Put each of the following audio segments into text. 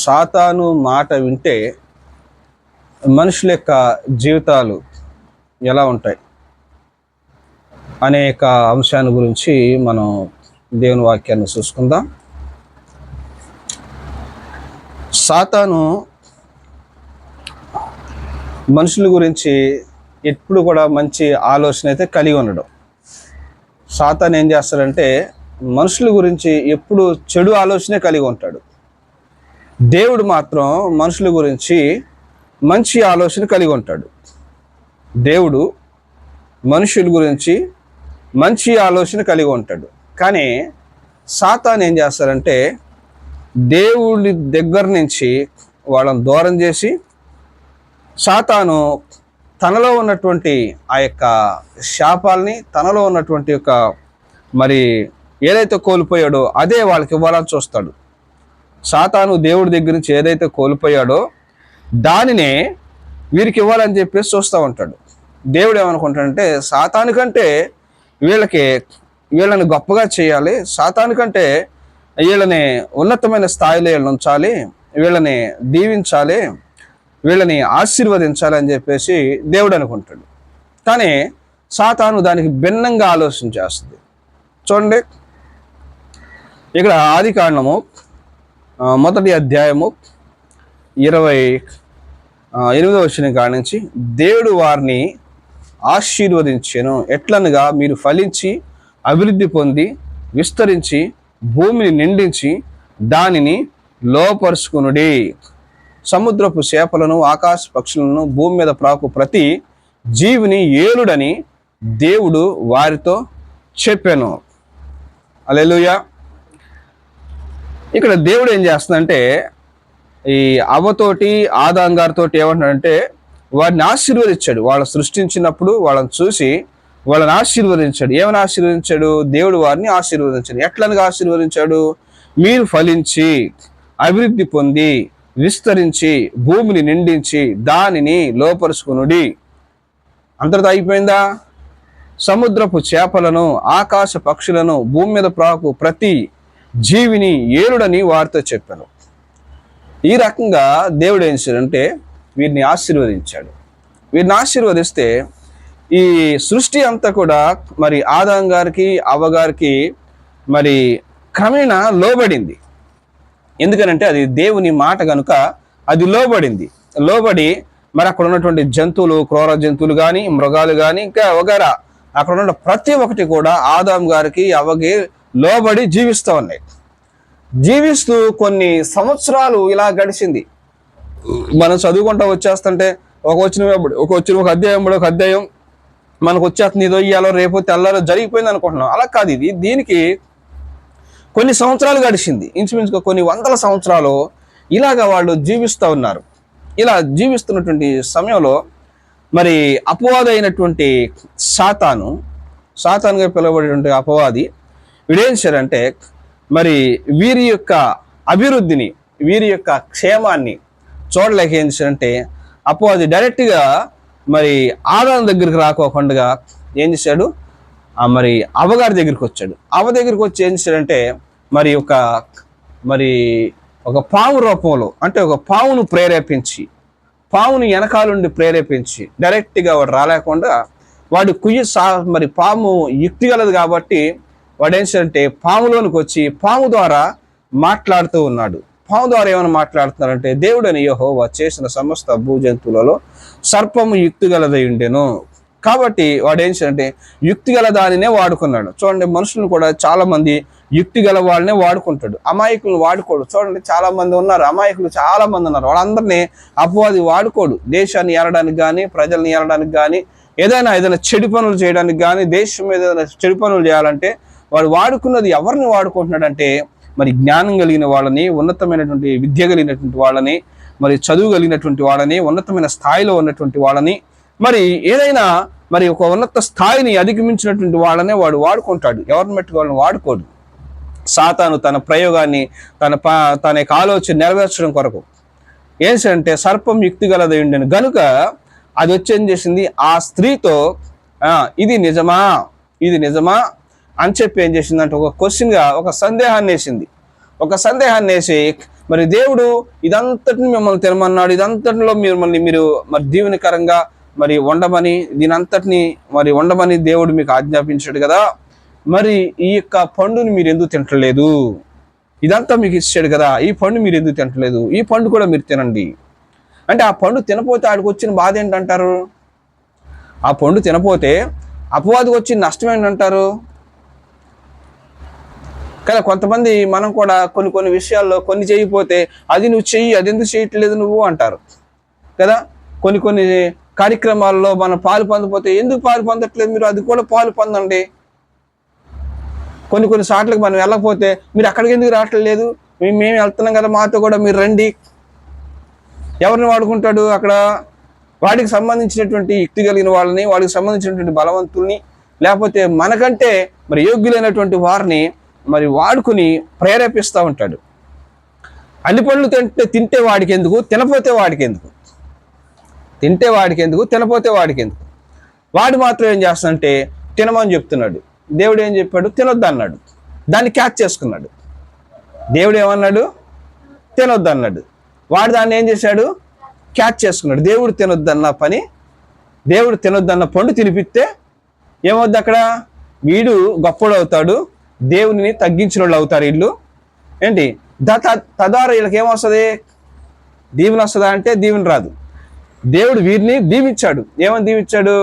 సాతాను మాట వింటే మనుషుల యొక్క జీవితాలు ఎలా ఉంటాయి అనేక అంశాన్ని గురించి మనం దేవుని వాక్యాన్ని చూసుకుందాం. సాతాను మనుషుల గురించి ఎప్పుడు కూడా మంచి ఆలోచన అయితే కలిగి ఉండడం. సాతాను ఏం చేస్తాడంటే మనుషుల గురించి ఎప్పుడు చెడు ఆలోచనే కలిగి ఉంటాడు. దేవుడు మాత్రం మనుషుల గురించి మంచి ఆలోచన కలిగి ఉంటాడు. దేవుడు మనుషుల గురించి మంచి ఆలోచన కలిగి ఉంటాడు. కానీ సాతాను ఏం చేస్తారంటే దేవుడి దగ్గర నుంచి వాళ్ళని దూరం చేసి సాతాను తనలో ఉన్నటువంటి ఆ యొక్క శాపాలని, తనలో ఉన్నటువంటి యొక్క మరి ఏదైతే కోల్పోయాడో అదే వాళ్ళకి ఇవ్వాలని చూస్తాడు. సాతాను దేవుడి దగ్గర నుంచి ఏదైతే కోల్పోయాడో దానినే వీరికి ఇవ్వాలని చెప్పేసి చూస్తూ ఉంటాడు. దేవుడు ఏమనుకుంటాడంటే సాతాను కంటే వీళ్ళని గొప్పగా చేయాలి, సాతాను కంటే వీళ్ళని ఉన్నతమైన స్థాయిలో వీళ్ళని ఉంచాలి, వీళ్ళని దీవించాలి, వీళ్ళని ఆశీర్వదించాలి అని చెప్పేసి దేవుడు అనుకుంటాడు. కానీ సాతాను దానికి భిన్నంగా ఆలోచన చేస్తుంది. చూడండి, ఇక్కడ ఆదికాండము 1వ అధ్యాయము 28వ వచనం కాడ నుంచి దేవుడు వారిని ఆశీర్వదించెను. ఎట్లనగా మీరు ఫలించి అభివృద్ధి పొంది విస్తరించి భూమిని నిండించి దానిని లోపరుచుకునుడి. సముద్రపు చేపలను, ఆకాశ పక్షులను, భూమి మీద ప్రాకు ప్రతి జీవిని ఏలుడని దేవుడు వారితో చెప్పాను. హల్లెలూయా. ఇక్కడ దేవుడు ఏం చేస్తుందంటే ఈ అవ్వతోటి ఆదాం గారితో ఏమంటున్నాడంటే వారిని ఆశీర్వదించాడు. వాళ్ళు సృష్టించినప్పుడు వాళ్ళని చూసి వాళ్ళని ఆశీర్వదించాడు. ఏమని ఆశీర్వదించాడు? దేవుడు వారిని ఆశీర్వదించాడు. ఎట్లనగా ఆశీర్వదించాడు? మీరు ఫలించి అభివృద్ధి పొంది విస్తరించి భూమిని నిండించి దానిని లోపరుచుకునుడి. అంతటితో అయిపోయిందా? సముద్రపు చేపలను, ఆకాశ పక్షులను, భూమి మీద ప్రాకు ప్రతి జీవిని ఏలుడని వారితో చెప్పాను. ఈ రకంగా దేవుడు ఏం చేశాడంటే వీరిని ఆశీర్వదించాడు. వీరిని ఆశీర్వదిస్తే ఈ సృష్టి అంతా కూడా మరి ఆదాం గారికి, అవ్వగారికి మరి క్రమేణా లోబడింది. ఎందుకనంటే అది దేవుని మాట కనుక అది లోబడింది. లోబడి మరి అక్కడ ఉన్నటువంటి జంతువులు, క్రూర జంతువులు కానీ, మృగాలు కానీ, ఇంకా వగైరా అక్కడ ఉన్న ప్రతి ఒక్కటి కూడా ఆదాం గారికి, అవ్వకి లోబడి జీవిస్తూ ఉన్నాయి. జీవిస్తూ కొన్ని సంవత్సరాలు ఇలా గడిచింది. మనం చదువుకుంటూ వచ్చేస్తుంటే ఒక అధ్యాయం మనకు వచ్చేస్తుంది. ఇదో ఇయ్యాలో రేపు తెల్లారో జరిగిపోయింది అనుకుంటున్నాం. అలా కాదు. దీనికి కొన్ని సంవత్సరాలు గడిచింది. ఇంచుమించుగా కొన్ని వందల సంవత్సరాలు ఇలాగా వాళ్ళు జీవిస్తూ ఉన్నారు. ఇలా జీవిస్తున్నటువంటి సమయంలో మరి అపవాది అయినటువంటి సాతానుగా పిలువబడేటువంటి అపవాది వీడేం చేశారంటే మరి వీరి యొక్క అభివృద్ధిని, వీరి యొక్క క్షేమాన్ని చూడలేక ఏం చేశారంటే అపవాది డైరెక్ట్గా మరి ఆదాం దగ్గరికి రాకోకుండా ఏం చేశాడు? మరి అవ్వగారి దగ్గరికి వచ్చాడు. అవ్వ దగ్గరికి వచ్చి ఏం చేశాడంటే మరి ఒక పాము రూపంలో, అంటే ఒక పామును ప్రేరేపించి, పాముని వెనకాలండి ప్రేరేపించి డైరెక్ట్గా వాడు రాలేకుండా వాడు మరి పాము యుక్తి గలదు కాబట్టి వాడు ఏం చేయాలంటే పాములోనికి వచ్చి పాము ద్వారా మాట్లాడుతూ ఉన్నాడు. పాము ద్వారా ఏమైనా మాట్లాడుతున్నారంటే దేవుడని యెహోవా చేసిన సమస్త భూజంతువులలో సర్పము యుక్తి గలదై ఉండెను. కాబట్టి వాడు ఏం చేయాలంటే యుక్తి గల దానినే వాడుకున్నాడు. చూడండి, మనుషులను కూడా చాలా మంది యుక్తి గల వాళ్ళనే వాడుకుంటాడు, అమాయకులను వాడుకోడు. చూడండి, చాలా మంది ఉన్నారు, అమాయకులు చాలా మంది ఉన్నారు. వాళ్ళందరినీ అపవాది వాడుకోడు. దేశాన్ని ఏలడానికి కానీ, ప్రజల్ని ఏలడానికి కానీ, ఏదైనా చెడు పనులు చేయడానికి కానీ, దేశం మీద ఏదైనా చెడు పనులు చేయాలంటే వాడు వాడుకున్నది ఎవరిని వాడుకుంటున్నాడంటే మరి జ్ఞానం కలిగిన వాళ్ళని, ఉన్నతమైనటువంటి విద్య కలిగినటువంటి వాళ్ళని, మరి చదువు కలిగినటువంటి వాళ్ళని, ఉన్నతమైన స్థాయిలో ఉన్నటువంటి వాళ్ళని, మరి ఏదైనా మరి ఒక ఉన్నత స్థాయిని అధిగమించినటువంటి వాళ్ళనే వాడు వాడుకుంటాడు. ఎవరిని మట్టుకు వాళ్ళని వాడుకోడు. సాతాను తన ప్రయోగాన్ని, తన యొక్క ఆలోచన నెరవేర్చడం కొరకు ఏంటంటే సర్పం యుక్తి గలదై ఉండెను గనుక అది వచ్చేం చేసింది? ఆ స్త్రీతో ఇది నిజమా అని చెప్పి ఏం చేసిందంటే ఒక క్వశ్చన్గా ఒక సందేహాన్ని వేసింది. వేసి మరి దేవుడు ఇదంతటిని మిమ్మల్ని తినమన్నాడు, ఇదంతటిలో మీరు మరి దీవెనకరంగా మరి ఉండమని, దీని అంతటిని మరి ఉండమని దేవుడు మీకు ఆజ్ఞాపించాడు కదా, మరి ఈ యొక్క పండుని మీరు ఎందుకు తింటలేదు? ఇదంతా మీకు ఇచ్చాడు కదా, ఈ పండు మీరు ఎందుకు తింటలేదు? ఈ పండు కూడా మీరు తినండి అంటే, ఆ పండు తినపోతే ఆడికి వచ్చిన బాధ ఏంటంటారు? ఆ పండు తినపోతే అపవాదికి వచ్చిన నష్టం ఏంటంటారు కదా. కొంతమంది మనం కూడా కొన్ని విషయాల్లో కొన్ని చేయకపోతే, అది నువ్వు చెయ్యి, అది ఎందుకు చేయట్లేదు నువ్వు అంటారు కదా. కొన్ని కార్యక్రమాల్లో మనం పాలు పొందకపోతే, ఎందుకు పాలు పొందట్లేదు మీరు? అది కూడా పాలు పొందండి. కొన్ని సార్లకు మనం వెళ్ళకపోతే, మీరు అక్కడికి ఎందుకు రావట్లేదు? మేము వెళ్తున్నాం కదా, మాతో కూడా మీరు రండి. ఎవరిని వాడుకుంటాడు అక్కడ? వాడికి సంబంధించినటువంటి యుక్తి కలిగిన వాళ్ళని, వాడికి సంబంధించినటువంటి బలవంతుల్ని, లేకపోతే మనకంటే మరి యోగ్యులైనటువంటి వారిని మరి వాడుకుని ప్రేరేపిస్తూ ఉంటాడు. అన్ని పనులు తింటే వాడికి ఎందుకు, తినపోతే వాడికి ఎందుకు? తింటే వాడికి ఎందుకు, తినపోతే వాడికి ఎందుకు? వాడు మాత్రం ఏం చేస్తాడంటే తినమని చెప్తున్నాడు. దేవుడు ఏం చెప్పాడు? తినొద్దు అన్నాడు. దాన్ని క్యాచ్ చేసుకున్నాడు. దేవుడు ఏమన్నాడు? తినొద్దు అన్నాడు. వాడు దాన్ని ఏం చేశాడు? క్యాచ్ చేసుకున్నాడు. దేవుడు తినొద్దన్న పని, దేవుడు తినొద్దన్న పండు తినిపిస్తే ఏమవుద్ది అక్కడ? వీడు గొప్పడు అవుతాడు, దేవుని తగ్గించిన వాళ్ళు అవుతారు వీళ్ళు. ఏంటి తద్వారా వీళ్ళకి ఏమొస్తుంది? దీవెన వస్తుందా అంటే దీవెన రాదు. దేవుడు వీరిని దీవించాడు. ఏమని దీవించాడు?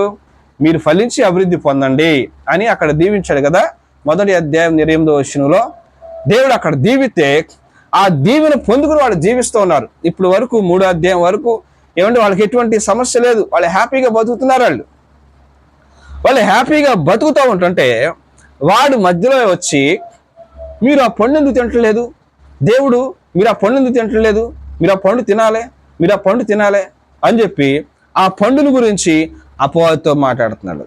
మీరు ఫలించి అభివృద్ధి పొందండి అని అక్కడ దీవించాడు కదా. 1వ అధ్యాయం 8వ వచనంలో దేవుడు అక్కడ దీవితే ఆ దీవెన పొందుకుని వాళ్ళు జీవిస్తూ ఉన్నారు. ఇప్పుడు వరకు 3వ అధ్యాయం వరకు ఏమంటే వాళ్ళకి ఎటువంటి సమస్య లేదు, వాళ్ళు హ్యాపీగా బతుకుతున్నారు. వాళ్ళు హ్యాపీగా బతుకుతూ ఉంటుంటే వాడు మధ్యలో వచ్చి, మీరు ఆ పండు ఎందుకు తింటలేదు? దేవుడు మీరు ఆ పండు ఎందుకు తింటలేదు? మీరు ఆ పండు తినాలి, మీరు ఆ పండు తినాలి అని చెప్పి ఆ పండుని గురించి అపవాదితో మాట్లాడుతున్నాడు.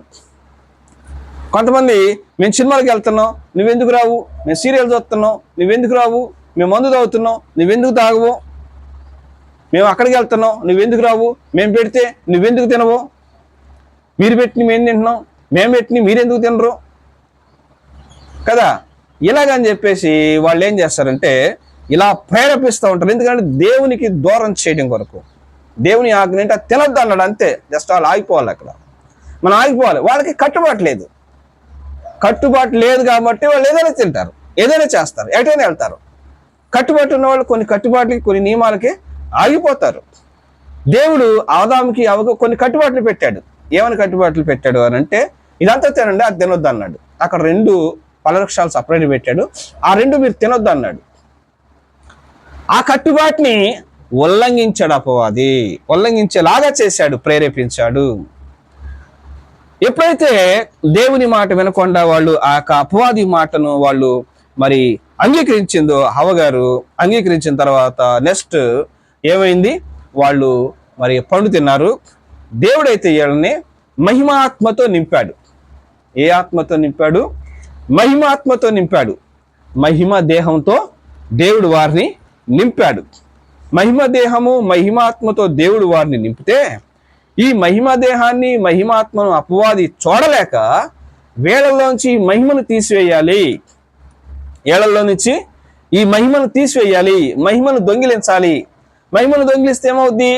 కొంతమంది, మేము సినిమాలకు వెళ్తున్నాం, నువ్వెందుకు రావు? మేము సీరియల్ చూస్తున్నాం, నువ్వెందుకు రావు? మేము మందు తాగుతున్నాం, నువ్వెందుకు తాగవు? మేము అక్కడికి వెళ్తున్నాం, నువ్వెందుకు రావు? మేము పెడితే నువ్వెందుకు తినవు? మీరు పెట్టిన మేము తింటున్నాం, మేము పెట్టిన మీరెందుకు తినరు కదా. ఇలాగని చెప్పేసి వాళ్ళు ఏం చేస్తారంటే ఇలా ప్రేరేపిస్తూ ఉంటారు. ఎందుకంటే దేవునికి దూరం చేయడం కొరకు. దేవుని ఆజ్ఞ అంటే తినొద్దు అన్నాడు, అంతే. జస్ట్ వాళ్ళు ఆగిపోవాలి. అక్కడ మనం ఆగిపోవాలి. వాళ్ళకి కట్టుబాటు లేదు. కట్టుబాటు లేదు కాబట్టి వాళ్ళు ఏదైనా తింటారు, ఏదైనా చేస్తారు, ఎటైనా వెళ్తారు. కట్టుబాటు ఉన్న వాళ్ళు కొన్ని కట్టుబాట్లకి, కొన్ని నియమాలకి ఆగిపోతారు. దేవుడు ఆదాముకి కొన్ని కట్టుబాట్లు పెట్టాడు. ఏమని కట్టుబాట్లు పెట్టాడు అని అంటే, ఇదంతా తినండి, అది తినొద్దు అన్నాడు. అక్కడ 2 ఫలవృక్షాలు సపరేట్ పెట్టాడు. ఆ 2 మీరు తినొద్దు అన్నాడు. ఆ కట్టుబాటుని ఉల్లంఘించాడు అపవాది. ఉల్లంఘించేలాగా చేశాడు, ప్రేరేపించాడు. ఎప్పుడైతే దేవుని మాట వినకుండా వాళ్ళు ఆ అపవాది మాటను వాళ్ళు మరి అంగీకరించిందో, హవ్వగారు అంగీకరించిన తర్వాత నెక్స్ట్ ఏమైంది? వాళ్ళు మరి పండు తిన్నారు. దేవుడైతే వీళ్ళని మహిమాత్మతో నింపాడు. ఏ ఆత్మతో నింపాడు? మహిమాత్మతో నింపాడు. మహిమ దేహంతో దేవుడు వారిని నింపాడు. మహిమ దేహము మహిమాత్మతో దేవుడు వారిని నింపితే, ఈ మహిమ దేహాన్ని, మహిమాత్మను అపవాది చూడలేక వేళల్లోంచి మహిమను తీసివేయాలి. ఏళ్లలో నుంచి ఈ మహిమను తీసివేయాలి, మహిమను దొంగిలించాలి. మహిమను దొంగిలిస్తే ఏమవుద్ది?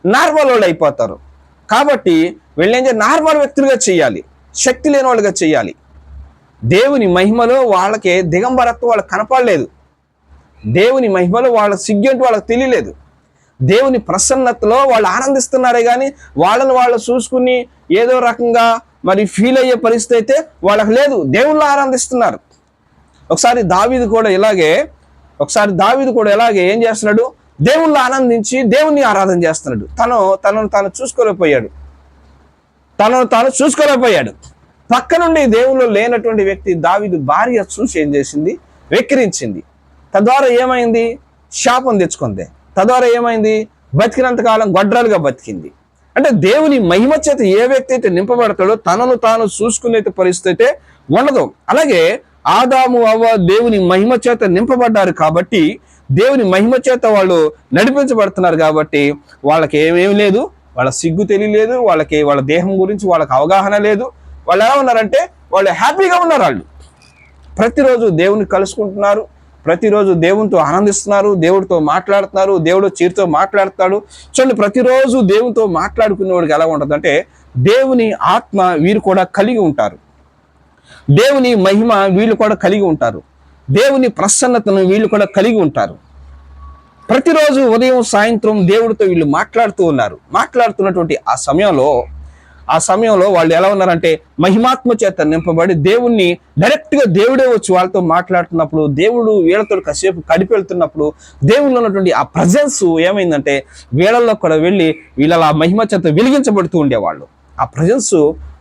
నార్మల్ వాళ్ళు అయిపోతారు. కాబట్టి వీళ్ళేం చేయాలి? నార్మల్ వ్యక్తులుగా చేయాలి, శక్తి లేని వాళ్ళుగా చేయాలి. దేవుని మహిమలో వాళ్ళకి దిగంబరత్వం వాళ్ళకి కనపడలేదు. దేవుని మహిమలో వాళ్ళ సిగ్గంటూ వాళ్ళకి తెలియలేదు. దేవుని ప్రసన్నతలో వాళ్ళు ఆనందిస్తున్నారే కానీ వాళ్ళని వాళ్ళు చూసుకుని ఏదో రకంగా మరి ఫీల్ అయ్యే పరిస్థితి అయితే వాళ్ళకి లేదు. దేవుళ్ళు ఆనందిస్తున్నారు. ఒకసారి దావీదు కూడా ఇలాగే ఏం చేస్తున్నాడు? దేవుళ్ళు ఆనందించి దేవుణ్ణి ఆరాధన చేస్తున్నాడు. తనను తాను చూసుకోలేకపోయాడు. పక్క నుండి దేవుళ్ళు లేనటువంటి వ్యక్తి దావీదు భార్య చూసి ఏం చేసింది? వెక్కిరించింది. తద్వారా ఏమైంది? శాపం తెచ్చుకుంది. తద్వారా ఏమైంది? బతికినంతకాలం గొడ్రాలుగా బతికింది. అంటే దేవుని మహిమ చేత ఏ వ్యక్తి అయితే నింపబడతాడో తనను తాను చూసుకునే పరిస్థితి ఉండదు. అలాగే ఆదాము అవ్వ దేవుని మహిమ చేత నింపబడ్డారు కాబట్టి, దేవుని మహిమ చేత వాళ్ళు నడిపించబడుతున్నారు కాబట్టి వాళ్ళకి ఏమేమి లేదు, వాళ్ళ సిగ్గు తెలియలేదు, వాళ్ళ దేహం గురించి వాళ్ళకి అవగాహన లేదు. వాళ్ళు ఎలా ఉన్నారంటే వాళ్ళు హ్యాపీగా ఉన్నారు. వాళ్ళు ప్రతిరోజు దేవుని కలుసుకుంటున్నారు, ప్రతిరోజు దేవునితో ఆనందిస్తున్నారు, దేవుడితో మాట్లాడుతున్నారు, దేవుడు చీరుతో మాట్లాడుతాడు. చూడండి, ప్రతిరోజు దేవునితో మాట్లాడుకునే వాడికి ఎలా ఉంటుంది అంటే దేవుని ఆత్మ వీరు కూడా కలిగి ఉంటారు, దేవుని మహిమ వీళ్ళు కూడా కలిగి ఉంటారు, దేవుని ప్రసన్నతను వీళ్ళు కూడా కలిగి ఉంటారు. ప్రతిరోజు ఉదయం సాయంత్రం దేవుడితో వీళ్ళు మాట్లాడుతూ ఉన్నారు. మాట్లాడుతున్నటువంటి ఆ సమయంలో వాళ్ళు ఎలా ఉన్నారంటే మహిమాత్మ చేత నింపబడి దేవుణ్ణి డైరెక్ట్గా దేవుడే వచ్చి వాళ్ళతో మాట్లాడుతున్నప్పుడు, దేవుడు వీళ్ళతో కాసేపు గడిపెళ్తున్నప్పుడు దేవుళ్ళు ఉన్నటువంటి ఆ ప్రజెన్స్ ఏమైందంటే వీళ్ళల్లో కూడా వెళ్ళి వీళ్ళ మహిమ చేత వెలిగించబడుతూ ఉండేవాళ్ళు. ఆ ప్రజెన్స్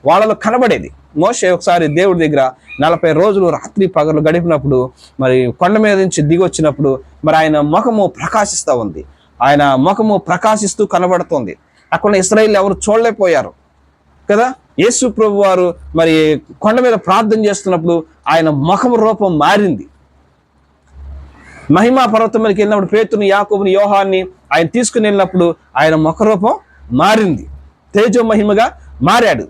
వాళ్ళలో కనబడేది. మోషే ఒకసారి దేవుడి దగ్గర 40 రోజులు రాత్రి పగలు గడిపినప్పుడు మరి కొండ మీద నుంచి దిగి వచ్చినప్పుడు మరి ఆయన ముఖము ప్రకాశిస్తూ ఉంది, ఆయన ముఖము ప్రకాశిస్తూ కనబడుతుంది. అక్కడ ఇశ్రాయేలు ఎవరు చూడలేకపోయారు కదా. యేసు ప్రభు వారు మరి కొండ మీద ప్రార్థన చేస్తున్నప్పుడు ఆయన ముఖం రూపం మారింది. మహిమా పర్వతం మీదకి వెళ్ళినప్పుడు పేతుని, యాకోబుని, యోహాన్ని ఆయన తీసుకుని వెళ్ళినప్పుడు ఆయన ముఖ రూపం మారింది, తేజో మహిమగా మారాడు.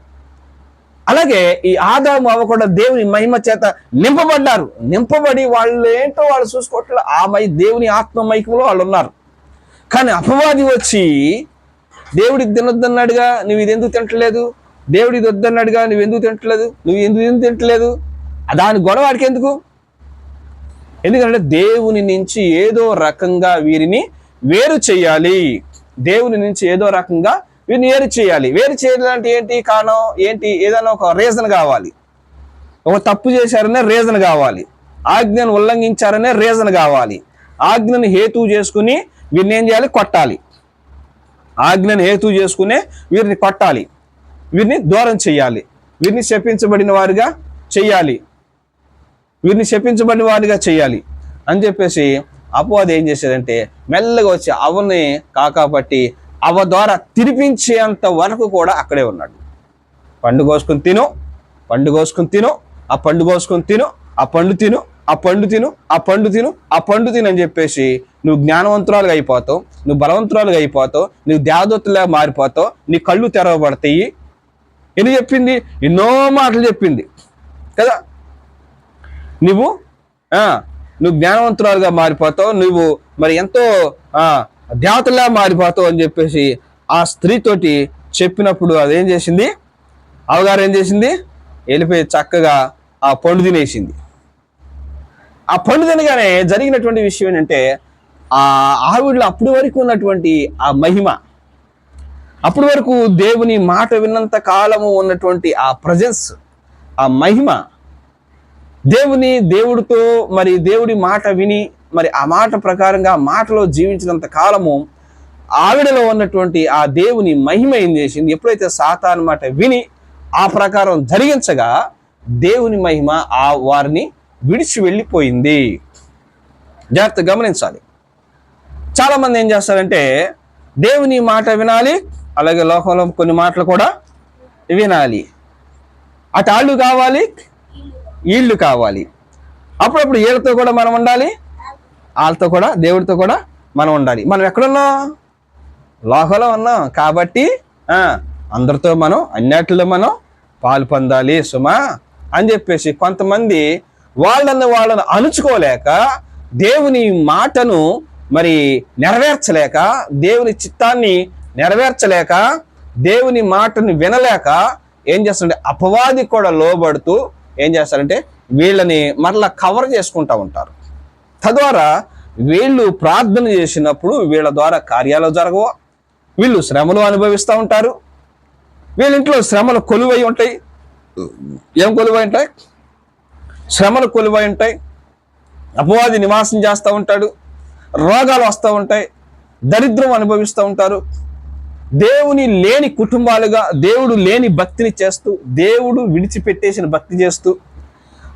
అలాగే ఈ ఆదాము అవ్వ కూడా దేవుని మహిమ చేత నింపబడ్డారు. నింపబడి వాళ్ళు ఏంటో వాళ్ళు చూసుకోవట్లేదు, దేవుని ఆత్మ మైకంలో వాళ్ళు ఉన్నారు. కానీ అపవాది వచ్చి దేవుడికి తినొద్దన్నాడుగా, నువ్వు ఇది ఎందుకు తింటలేదు, దేవుడికి వద్దన్నాడుగా, నువ్వు ఎందుకు తింటలేదు, నువ్వు ఎందుకు తింటలేదు, దాని గొడవ వాడికి ఎందుకు? ఎందుకంటే దేవుని నుంచి ఏదో రకంగా వీరిని వేరు చేయాలి, దేవుని నుంచి ఏదో రకంగా వీరిని వేరు చేయాలి. వేరు చేయాలంటే ఏంటి కారణం ఏంటి? ఏదైనా ఒక రీజన్ కావాలి. ఒక తప్పు చేశారనే రీజన్ కావాలి, ఆజ్ఞను ఉల్లంఘించారనే రీజన్ కావాలి. ఆజ్ఞను హేతువు చేసుకుని వీరిని ఏం చేయాలి? కొట్టాలి. ఆజ్ఞను హేతువు చేసుకునే వీరిని కొట్టాలి, వీరిని దూరం చేయాలి, వీరిని శపించబడిన వారిగా చెయ్యాలి, వీరిని శపించబడిన వారిగా చెయ్యాలి అని చెప్పేసి అపవాది ఏం చేశాడంటే మెల్లగా వచ్చి అవ్వని కాకాపట్టి అవ్వ ద్వారా తినిపించేంత వరకు కూడా అక్కడే ఉన్నాడు. పండు కోసుకుని తిను, పండు కోసుకుని తిను, ఆ పండు కోసుకొని తిను, ఆ పండు తిను, ఆ పండు తిను, ఆ పండు తిను, ఆ పండు తిను అని చెప్పేసి నువ్వు జ్ఞానవంతురాలుగా అయిపోతావు, నువ్వు బలవంతురాలుగా అయిపోతావు, నువ్వు దేవదత్తులా మారిపోతావు, నీ కళ్ళు తెరవబడతాయి. ఎన్ని చెప్పింది? ఎన్నో మాటలు చెప్పింది కదా. నువ్వు జ్ఞానవంతురాలుగా మారిపోతావు, నువ్వు మరి ఎంతో దేవతలా మారిపోతావు అని చెప్పేసి ఆ స్త్రీతోటి చెప్పినప్పుడు అదేం చేసింది? అవగారు ఏం చేసింది? వెళ్ళిపోయి చక్కగా ఆ పండు తినేసింది. ఆ పండు తినగానే జరిగినటువంటి విషయం ఏంటంటే ఆ ఆవిడలో అప్పటి వరకు ఉన్నటువంటి ఆ మహిమ, అప్పటి వరకు దేవుని మాట విన్నంత కాలము ఉన్నటువంటి ఆ ప్రజెన్స్, ఆ మహిమ, దేవుడితో మరి దేవుడి మాట విని మరి ఆ మాట ప్రకారంగా ఆ మాటలో జీవించినంత కాలము ఆవిడలో ఉన్నటువంటి ఆ దేవుని మహిమ ఏం చేసింది? ఎప్పుడైతే సాతాను మాట విని ఆ ప్రకారం జరిగించగా దేవుని మహిమ ఆ వారిని విడిచి వెళ్ళిపోయింది. జాగ్రత్త గమనించాలి. చాలా మంది ఏం చేస్తారంటే దేవుని మాట వినాలి, అలాగే లోకంలో కొన్ని మాటలు కూడా వినాలి, అటు ఆళ్ళు కావాలి, వీళ్ళు కావాలి. అప్పుడప్పుడు వీళ్ళతో కూడా మనం ఉండాలి, వాళ్ళతో కూడా దేవుడితో కూడా మనం ఉండాలి. మనం ఎక్కడున్నాం? లోకంలో ఉన్నాం కాబట్టి అందరితో మనం అన్నిటిలో మనం పాలు పొందాలి సుమా అని చెప్పేసి కొంతమంది వాళ్ళను అణుచుకోలేక, దేవుని మాటను మరి నెరవేర్చలేక, దేవుని చిత్తాన్ని నెరవేర్చలేక, దేవుని మాటను వినలేక ఏం చేస్తారంటే అపవాది కూడా లోబడుతూ ఏం చేస్తారంటే వీళ్ళని మరలా కవర్ చేసుకుంటూ ఉంటారు. తద్వారా వీళ్ళు ప్రార్థన చేసినప్పుడు వీళ్ళ ద్వారా కార్యాలు జరగవు, వీళ్ళు శ్రమలు అనుభవిస్తూ ఉంటారు. వీళ్ళ ఇంట్లో శ్రమలు కొలువై ఉంటాయి. ఏం కొలువై ఉంటాయి? శ్రమలు కొలువై ఉంటాయి. అపవాది నివాసం చేస్తూ ఉంటాడు, రోగాలు వస్తూ ఉంటాయి, దరిద్రం అనుభవిస్తూ ఉంటారు. దేవుని లేని కుటుంబాలుగా, దేవుడు లేని భక్తిని చేస్తూ, దేవుడు విడిచిపెట్టేసిన భక్తి చేస్తూ,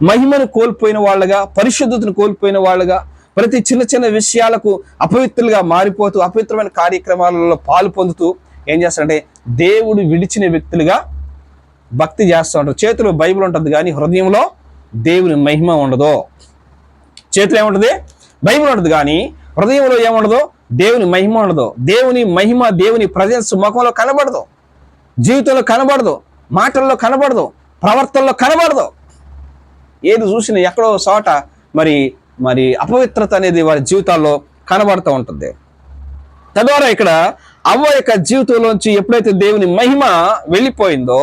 మహిమను కోల్పోయిన వాళ్ళగా, పరిశుద్ధతను కోల్పోయిన వాళ్ళగా, ప్రతి చిన్న చిన్న విషయాలకు అపవిత్రులుగా మారిపోతూ, అపవిత్రమైన కార్యక్రమాలలో పాలు పొందుతూ ఏం చేస్తారంటే దేవుడు విడిచిన వ్యక్తులుగా భక్తి చేస్తూ ఉంటారు. చేతిలో బైబిల్ ఉంటుంది కానీ హృదయంలో దేవుని మహిమ ఉండదు. చేతిలో ఏముంటుంది? బైబిల్ ఉంటుంది కానీ హృదయంలో ఏముండదు? దేవుని మహిమ ఉండదు. దేవుని మహిమ, దేవుని ప్రజెన్స్ ముఖంలో కనబడదు, జీవితంలో కనబడదు, మాటల్లో కనబడదు, ప్రవర్తనలో కనబడదు. ఏది చూసినా ఎక్కడో చోట మరి మరి అపవిత్రత అనేది వారి జీవితాల్లో కనబడుతూ ఉంటుంది. తద్వారా ఇక్కడ అవ్వ యొక్క జీవితంలోంచి ఎప్పుడైతే దేవుని మహిమ వెళ్ళిపోయిందో,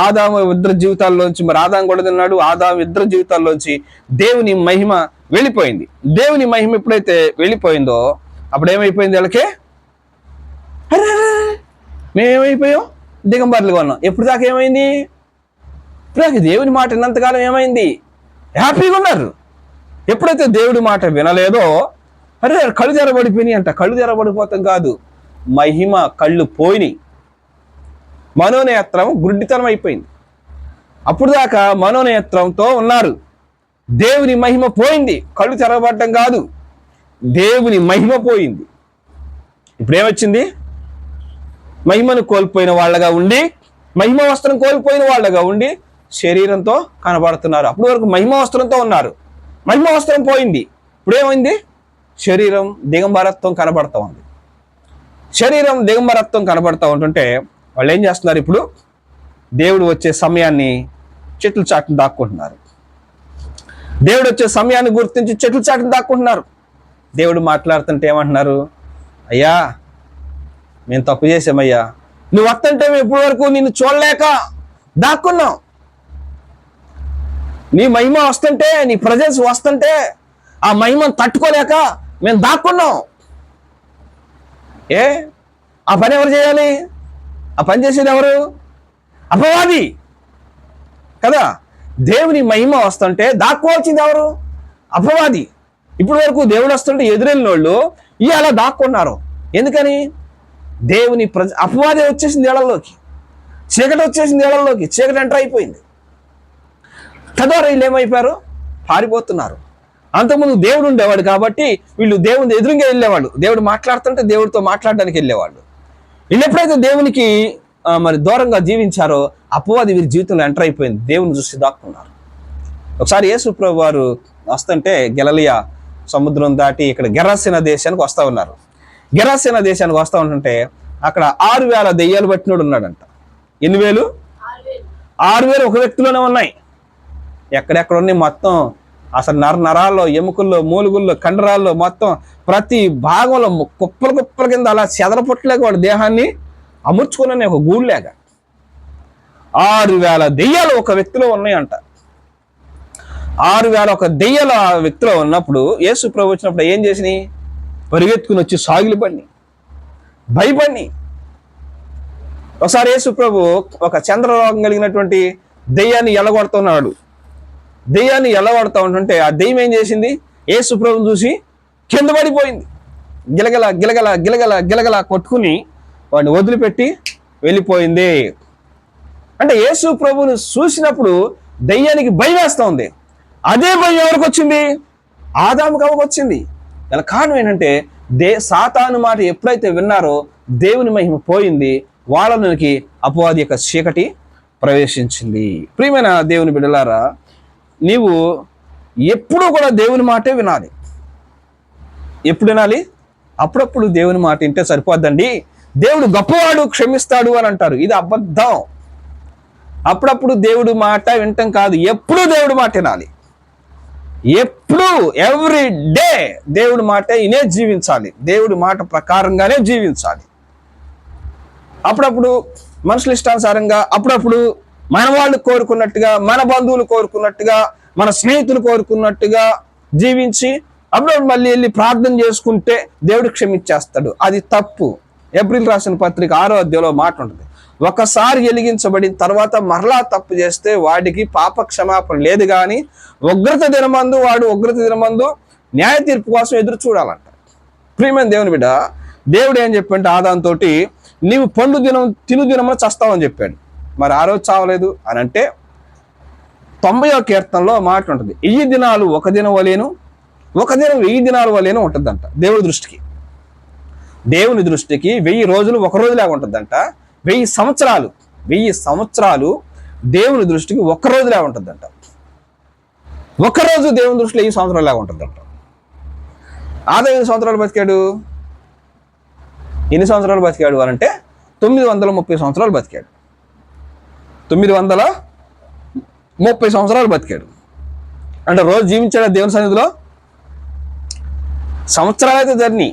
ఆదాము ఇద్దరు జీవితాల్లోంచి, మరి ఆదాము కూడా తిన్నాడు, ఆదాము ఇద్దరు జీవితాల్లోంచి దేవుని మహిమ వెళ్ళిపోయింది. దేవుని మహిమ ఎప్పుడైతే వెళ్ళిపోయిందో అప్పుడు ఏమైపోయింది వాళ్ళకి? అరే మేమేమైపోయాం? దిగంబర్లుగా ఉన్నాం. ఎప్పుడు దాకా ఏమైంది? ఇప్పుడు దాకా దేవుని మాట విన్నంతకాలం ఏమైంది? హ్యాపీగా ఉన్నారు. ఎప్పుడైతే దేవుడి మాట వినలేదో అరే కళ్ళు తెరబడిపోయినాయి అంట. కళ్ళు తెరబడిపోతాం కాదు, మహిమ కళ్ళు పోయినాయి. మనోనేత్రం గుడ్డితనం అయిపోయింది. అప్పుడు దాకా మనోనేత్రంతో ఉన్నారు, దేవుని మహిమ పోయింది. కళ్ళు తెరబడటం కాదు, దేవుని మహిమ పోయింది. ఇప్పుడేమొచ్చింది? మహిమను కోల్పోయిన వాళ్ళగా ఉండి, మహిమ వస్త్రం కోల్పోయిన వాళ్ళగా ఉండి శరీరంతో కనబడుతున్నారు. అప్పటి వరకు మహిమ వస్త్రంతో ఉన్నారు, మహిమ వస్త్రం పోయింది. ఇప్పుడేమైంది? శరీరం దిగంబరత్వం కనబడతా ఉంది. శరీరం దిగంబరత్వం కనబడతా ఉంటుంటే వాళ్ళు ఏం చేస్తున్నారు? ఇప్పుడు దేవుడు వచ్చే సమయాన్ని చెట్ల చాటును దాక్కుంటున్నారు. దేవుడు వచ్చే సమయాన్ని గుర్తించి చెట్ల చాటును దాక్కుంటున్నారు. దేవుడు మాట్లాడుతుంటే ఏమంటున్నారు? అయ్యా మేము తప్పు చేసామయ్యా, నువ్వు వస్తుంటే మేము ఇప్పటి వరకు నిన్ను చూడలేక దాక్కున్నాం. నీ మహిమ వస్తుంటే, నీ ప్రజెన్స్ వస్తుంటే ఆ మహిమను తట్టుకోలేక మేము దాక్కున్నాం. ఆ పని ఎవరు చేయాలి? ఆ పని చేసేది ఎవరు? అపవాది కదా. దేవుని మహిమ వస్తుంటే దాక్కోవాల్సింది ఎవరు? అపవాది. ఇప్పటి వరకు దేవుడు వస్తుంటే ఎదురెళ్ళిన వాళ్ళు అలా దాక్కున్నారు. ఎందుకని? దేవుని అపవాది వచ్చేసింది ఏళ్లలోకి, చీకటి వచ్చేసింది ఏళ్లలోకి, చీకటి ఎంటర్ అయిపోయింది. తద్వారా వీళ్ళు ఏమైపోయారు? పారిపోతున్నారు. అంతకుముందు దేవుడు ఉండేవాడు కాబట్టి వీళ్ళు దేవుని ఎదురుగా వెళ్ళేవాళ్ళు, దేవుడు మాట్లాడుతుంటే దేవుడితో మాట్లాడడానికి వెళ్ళేవాళ్ళు. వీళ్ళు ఎప్పుడైతే దేవునికి మరి దూరంగా జీవించారో అపవాది వీరి జీవితంలో ఎంటర్ అయిపోయింది, దేవుని దృష్టి దాక్కున్నారు. ఒకసారి యేసు ప్రభు వారు వస్తుంటే గలిలయ సముద్రం దాటి ఇక్కడ గెరాసేన దేశానికి వస్తూ ఉన్నారు. గెరాసేన దేశానికి వస్తూ ఉంటుంటే అక్కడ 6,000 దెయ్యాలు పట్టినోడు ఉన్నాడంట. ఎన్ని వేలు? 6,000 ఒక వ్యక్తిలోనే ఉన్నాయి. ఎక్కడెక్కడ ఉన్నాయి మొత్తం, అసలు నరాల్లో, ఎముకల్లో, మూలుగుల్లో, కండరాల్లో మొత్తం ప్రతి భాగంలో కుప్పల కుప్పల కింద అలా చెదరపొట్టలేక వాడు దేహాన్ని అమర్చుకునే ఒక గూడులేక 6,000 దెయ్యాలు ఒక వ్యక్తిలో ఉన్నాయంట. 6,000 ఒక దెయ్యాలు ఆ వ్యక్తిలో ఉన్నప్పుడు యేసు ప్రభు వచ్చినప్పుడు ఏం చేసినాయి? పరిగెత్తుకుని వచ్చి సాగిలిపడిని, భయపడిని. ఒకసారి యేసు ప్రభు ఒక చంద్రరోగం కలిగినటువంటి దెయ్యాన్ని ఎల్లగొడుతున్నాడు. దెయ్యాన్ని ఎల్లగొడతా ఉంటుంటే ఆ దెయ్యం ఏం చేసింది? యేసు ప్రభుని చూసి కింద పడిపోయింది. గిలగల గిలగల గిలగల గిలగల కొట్టుకుని వాడిని వదిలిపెట్టి వెళ్ళిపోయింది. అంటే యేసు ప్రభుని చూసినప్పుడు దెయ్యానికి భయం వేస్తూ ఉంది. అదే భయం ఎవరికి వచ్చింది? ఆదాముకి అవ్వకు వచ్చింది. దాని కారణం ఏంటంటే సాతాను మాట ఎప్పుడైతే విన్నారో దేవుని మహిమ పోయింది, వాళ్ళకి అపవాది యొక్క చీకటి ప్రవేశించింది. ప్రియమైన దేవుని బిడ్డలారా, నీవు ఎప్పుడూ కూడా దేవుని మాటే వినాలి. ఎప్పుడు వినాలి? అప్పుడప్పుడు దేవుని మాట వింటే సరిపోద్దండి. దేవుడు గొప్పవాడు, క్షమిస్తాడు అని అంటారు. ఇది అబద్ధం. అప్పుడప్పుడు దేవుడు మాట వింటాం కాదు, ఎప్పుడు దేవుడి మాట వినాలి. ఎప్పుడు, ఎవ్రీ డే దేవుడి మాట ఇనే జీవించాలి, దేవుడి మాట ప్రకారంగానే జీవించాలి. అప్పుడప్పుడు మనుషుల ఇష్టానుసారంగా, అప్పుడప్పుడు మన వాళ్ళు కోరుకున్నట్టుగా, మన బంధువులు కోరుకున్నట్టుగా, మన స్నేహితులు కోరుకున్నట్టుగా జీవించి అప్పుడు మళ్ళీ వెళ్ళి ప్రార్థన చేసుకుంటే దేవుడు క్షమించేస్తాడు. అది తప్పు. ఏప్రిల్ రాసిన పత్రిక 6వ అధ్యాయంలో మాట ఉంటుంది, ఒకసారి వెలిగించబడిన తర్వాత మరలా తప్పు చేస్తే వాడికి పాప క్షమాపణ లేదు, కానీ ఉగ్రత దినమందు న్యాయ తీర్పు కోసం ఎదురు చూడాలంట. ప్రియమైన దేవుని బిడ్డ, దేవుడు ఏం చెప్పంటే ఆదాంతో నీవు తిను దినమున చస్తావని చెప్పాడు. మరి ఆ రోజు చావలేదు అని అంటే 90వ కీర్తనలో మాట ఉంటుంది, 1000 దినాలు ఒక దినం వలేను, ఒక దినం 1000 దినాల వలేను ఉంటుందంట. దేవుని దృష్టికి 1000 రోజులు ఒక రోజులాగా ఉంటుందంట. 1000 సంవత్సరాలు దేవుని దృష్టికి ఒక్క రోజులాగా ఉంటుందంట. ఒక్కరోజు దేవుని దృష్టిలో 1000 సంవత్సరాలాగా ఉంటుందంట. ఆదా 5 సంవత్సరాలు బతికాడు. ఎన్ని సంవత్సరాలు బతికాడు అని అంటే 930 సంవత్సరాలు బతికాడు. 930 సంవత్సరాలు బతికాడు. అంటే రోజు జీవించాడా దేవుని సన్నిధిలో? సంవత్సరాలు అయితే జర్నీ.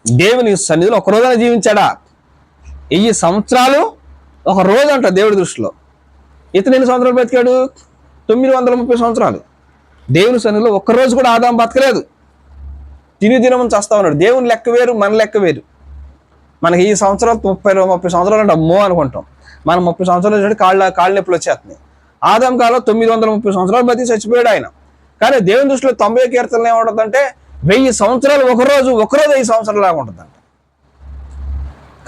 దేవుని సన్నిధిలో ఒక రోజున జీవించాడా? 1000 సంవత్సరాలు ఒక రోజు అంట దేవుడి దృష్టిలో. ఇతను ఎన్ని సంవత్సరాలు బతికాడు? 930 సంవత్సరాలు. దేవుని సన్నిధిలో ఒక్కరోజు కూడా ఆదాము బతకలేదు. దినము చస్తా ఉన్నాడు. దేవుని లెక్క వేరు, మన లెక్క వేరు. మనకి ఈ సంవత్సరాలు 30 సంవత్సరాలు అంటే అమ్మో అనుకుంటాం. మనం 30 సంవత్సరాలు వచ్చి కాళ్ళ నొప్పులు వచ్చేస్తున్నాయి. ఆదాం కాలం 930 సంవత్సరాలు బతికి చచ్చిపోయాడు ఆయన. కానీ దేవుని దృష్టిలో 90 కీర్తనలు ఏముంటుందంటే 1000 సంవత్సరాలు ఒకరోజు 1000 సంవత్సరాలు లాగా ఉంటుందంట.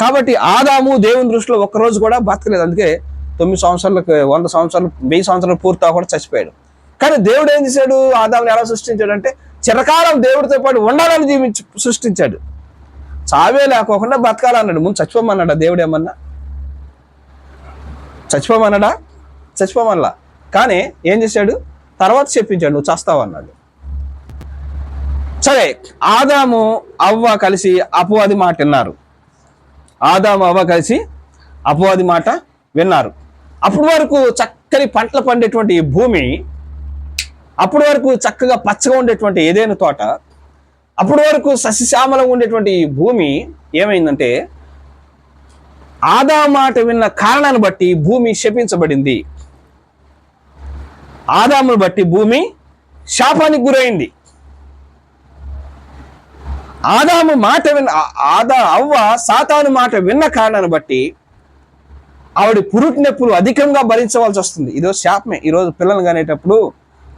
కాబట్టి ఆదాము దేవుని దృష్టిలో ఒక్కరోజు కూడా బతకలేదు. అందుకే 9 సంవత్సరాలకు 100 సంవత్సరాలు 1000 సంవత్సరాలు పూర్తి కూడా చచ్చిపోయాడు. కానీ దేవుడు ఏం చేశాడు? ఆదాముని ఎలా సృష్టించాడు అంటే చిరకాలం దేవుడితో పాటు ఉండాలని సృష్టించాడు. చావే లేకోకుండా బతకాలన్నాడు. ముందు చచ్చిపోమన్నాడా దేవుడు? ఏమన్నా చచ్చిపోమన్నాడా? చచ్చిపోమల్లా. కానీ ఏం చేశాడు? తర్వాత చెప్పించాడు, నువ్వు చస్తావు అన్నాడు. సరే, ఆదాము అవ్వ కలిసి అపవాది మాట విన్నారు. ఆదాము అవ్వ కలిసి అపవాది మాట విన్నారు. అప్పటి వరకు చక్కని పంటలు పండేటువంటి ఈ భూమి, అప్పటి వరకు చక్కగా పచ్చగా ఉండేటువంటి ఏదైనా తోట, అప్పటి వరకు సస్యశ్యామలంగా ఉండేటువంటి ఈ భూమి ఏమైందంటే ఆదాము మాట విన్న కారణాన్ని బట్టి భూమి శపించబడింది. ఆదామును బట్టి భూమి శాపానికి గురైంది. ఆదాము మాట అవ్వ సాతాను మాట విన్న కారణాన్ని బట్టి ఆవిడ పురుటి నొప్పులు అధికంగా భరించవలసి వస్తుంది. ఈరోజు శాపమే. ఈరోజు పిల్లలు కనేటప్పుడు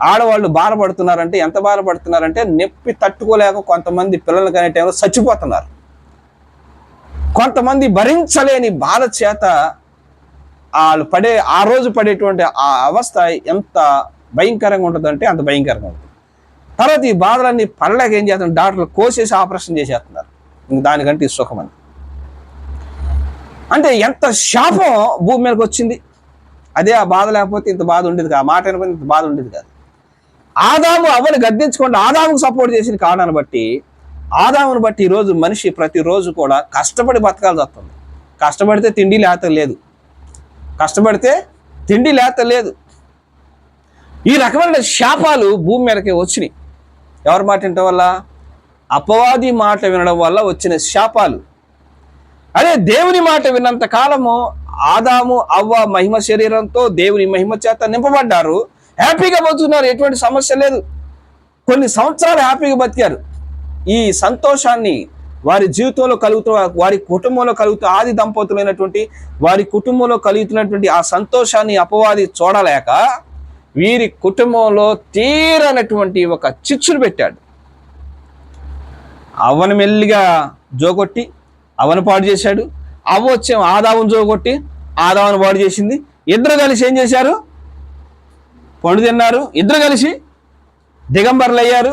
ఆడవాళ్ళు బాధపడుతున్నారంటే ఎంత బాధపడుతున్నారంటే నొప్పి తట్టుకోలేక కొంతమంది పిల్లలు కనే టైంలో చచ్చిపోతున్నారు. కొంతమంది భరించలేని బాధ చేత వాళ్ళు ఆ రోజు పడేటువంటి ఆ అవస్థ ఎంత భయంకరంగా ఉంటుందంటే అంత భయంకరంగా ఉంటుంది. తర్వాత ఈ బాధలన్నీ పడలేక ఏం చేస్తున్నారు? డాక్టర్లు కోసేసి ఆపరేషన్ చేసేస్తున్నారు. ఇంక దానికంటే సుఖమని. అంటే ఎంత శాపం భూమి మీదకి వచ్చింది. అదే ఆ బాధ లేకపోతే ఇంత బాధ ఉండేది కాదు. ఆ మాట అయినపోతే ఇంత బాధ ఉండేది కాదు. ఆదాము అవ్వని గద్దించుకుంటే ఆదాముకు సపోర్ట్ చేసిన కారణాన్ని బట్టి ఆదామును బట్టి ఈరోజు మనిషి ప్రతిరోజు కూడా కష్టపడి బతకాల్సి వస్తుంది. కష్టపడితే తిండి లేత లేదు. కష్టపడితే తిండి లేత లేదు. ఈ రకమైన శాపాలు భూమి మీదకి వచ్చినాయి. ఎవరి మాట వినడం వల్ల? అపవాది మాట వినడం వల్ల వచ్చిన శాపాలు. అదే దేవుని మాట విన్నంత కాలము ఆదాము అవ్వ మహిమ శరీరంతో దేవుని మహిమ చేత నింపబడ్డారు. హ్యాపీగా బతుకున్నారు. ఎటువంటి సమస్య లేదు. కొన్ని సంవత్సరాలు హ్యాపీగా బతికారు. ఈ సంతోషాన్ని వారి జీవితంలో కలుగుతున్న, వారి కుటుంబంలో కలుగుతున్న, ఆది దంపతులైనటువంటి వారి కుటుంబంలో కలుగుతున్నటువంటి ఆ సంతోషాన్ని అపవాది చూడలేక వీరి కుటుంబంలో తీరనటువంటి ఒక చిచ్చును పెట్టాడు. అవ్వను మెల్లిగా జోగొట్టి అవ్వను పాడు చేశాడు. అవ్వ వచ్చే ఆదామును జోగొట్టి ఆదామును పాడు చేసింది. ఇద్దరు కలిసి ఏం చేశారు? పండు తిన్నారు. ఇద్దరు కలిసి దిగంబరులు అయ్యారు.